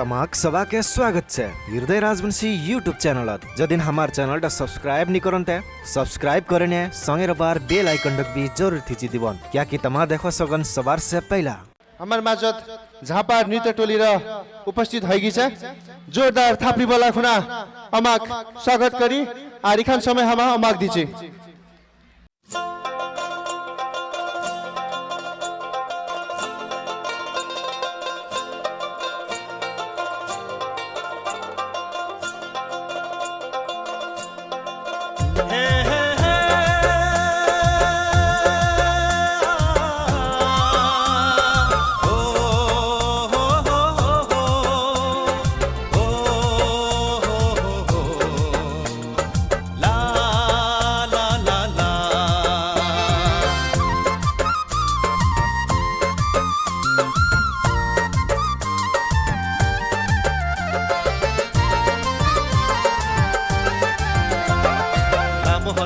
तमाक सभा के स्वागत है हृदय राजवंशी यूट्यूब चैनल जदि हमार चैनल सब्सक्राइब नहीं करते सब्सक्राइब करने संगे रबार बेल आइकन भी जरूर थीची दीवन क्या कि तमा देखो सगन सवार से पहला हमार माझत झापा नृत्य टोली र उपस्थित हैगी छ जोरदार थापी बोला खुना अमाक स्वागत करी आरिखान समय हमा अमाक दीचे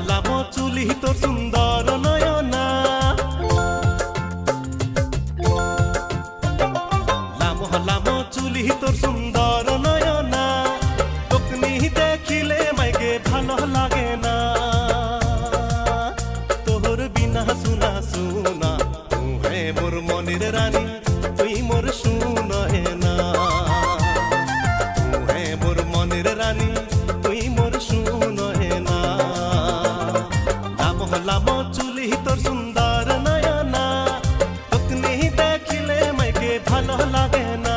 लामो चुली तोर सुंदर नयना लामो चुली तोर सुंदर नयना तोकनी देखिले माइके भालो लागे ना तोहर बिना सुना सुना तू है मोर मनिर रानी तुई मोर सुना है ना तू है मोर मनिर रानी तुई मोर सुना है ना लामो चुली तोर सुंदर नयना तोकनी देखिले माइके भालो लागे ना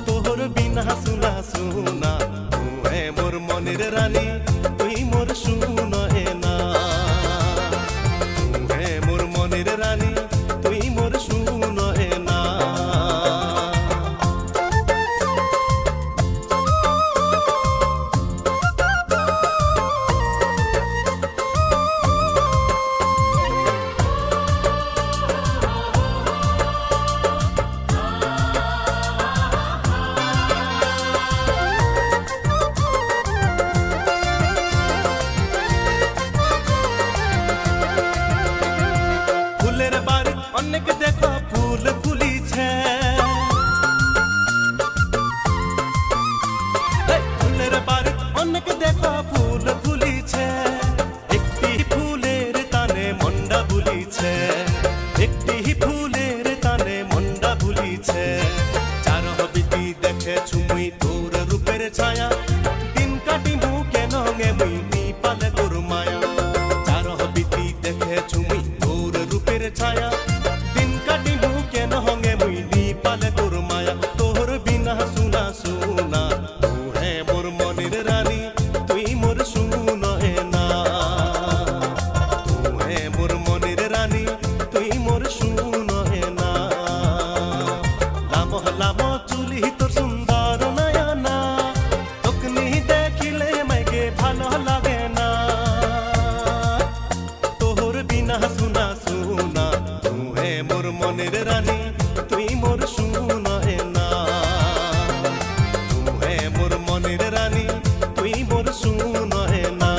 तोहर बिना सुना सुना तू है मोर मनिर रानी तुई मोर सुना है ना तू है मोर मनिर रानी तुई मोर सुना है ना অনেক দেখা ফুল ফুলিছে ফুলের বাড়ি অনেক দেখা ফুল ফুলিছে একটি ফুলের তানে মন্ডা বুলিছে একটি ফুলের তানে মন্ডা বুলিছে চার হবিতি দেখে ছুমুই তোর রূপের ছায়া দিন কাটিমু কেন গে মুই নি পালে তোর মায়া চার হবিতি দেখে ছুমুই তোর রূপের ছায়া सुना सुना तू है मोर मनिर रानी तुई मोर सुना है ना तू है मोर मनिर रानी तुई मोर सुना है ना लामो चुली तोर सुंदर नयना तोकनी देखिले माइके भालो लागे ना तोहर बिना सुना सुना तू है मोर मनिर रानी तुई मोर सुना है ना मनिर रानी तुई मोर सुना है ना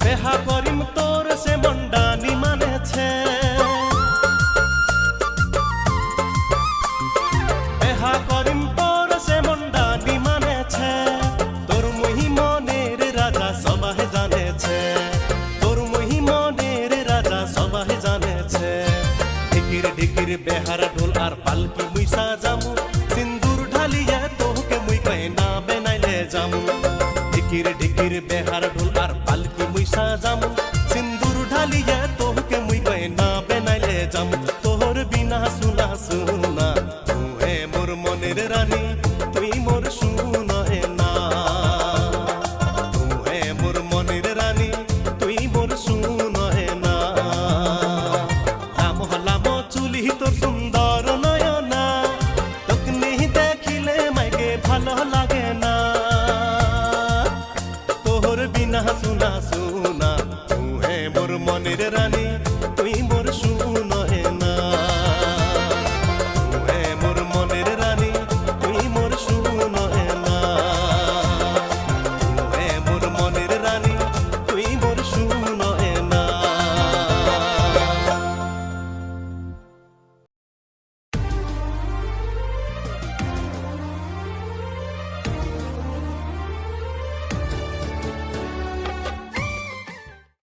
बेहा करिम तोर से मंडानी माने छे बेहा करिम तोर से मंडानी माने छे तोर मुही मनेर राजा सबाहे जाने छे तोर मुही मनेर राजा सबाहे जाने छे ढिकिर ढिकिर बेहारा ढोल आर पालकी मुई साजामु सिंदूर ढालिया तोहके मुई कहना बेनाइले जामु ढिकिर ढिकिर बेहारा ढोल आर पालकी मुई साजामु सिंदूर ढालिया तोहके मुई कहना बेनाइले जामु तोहर बिना सुना सुना तू है मोर मनिर रानी तुई मोर सुना है ना तू है ভালো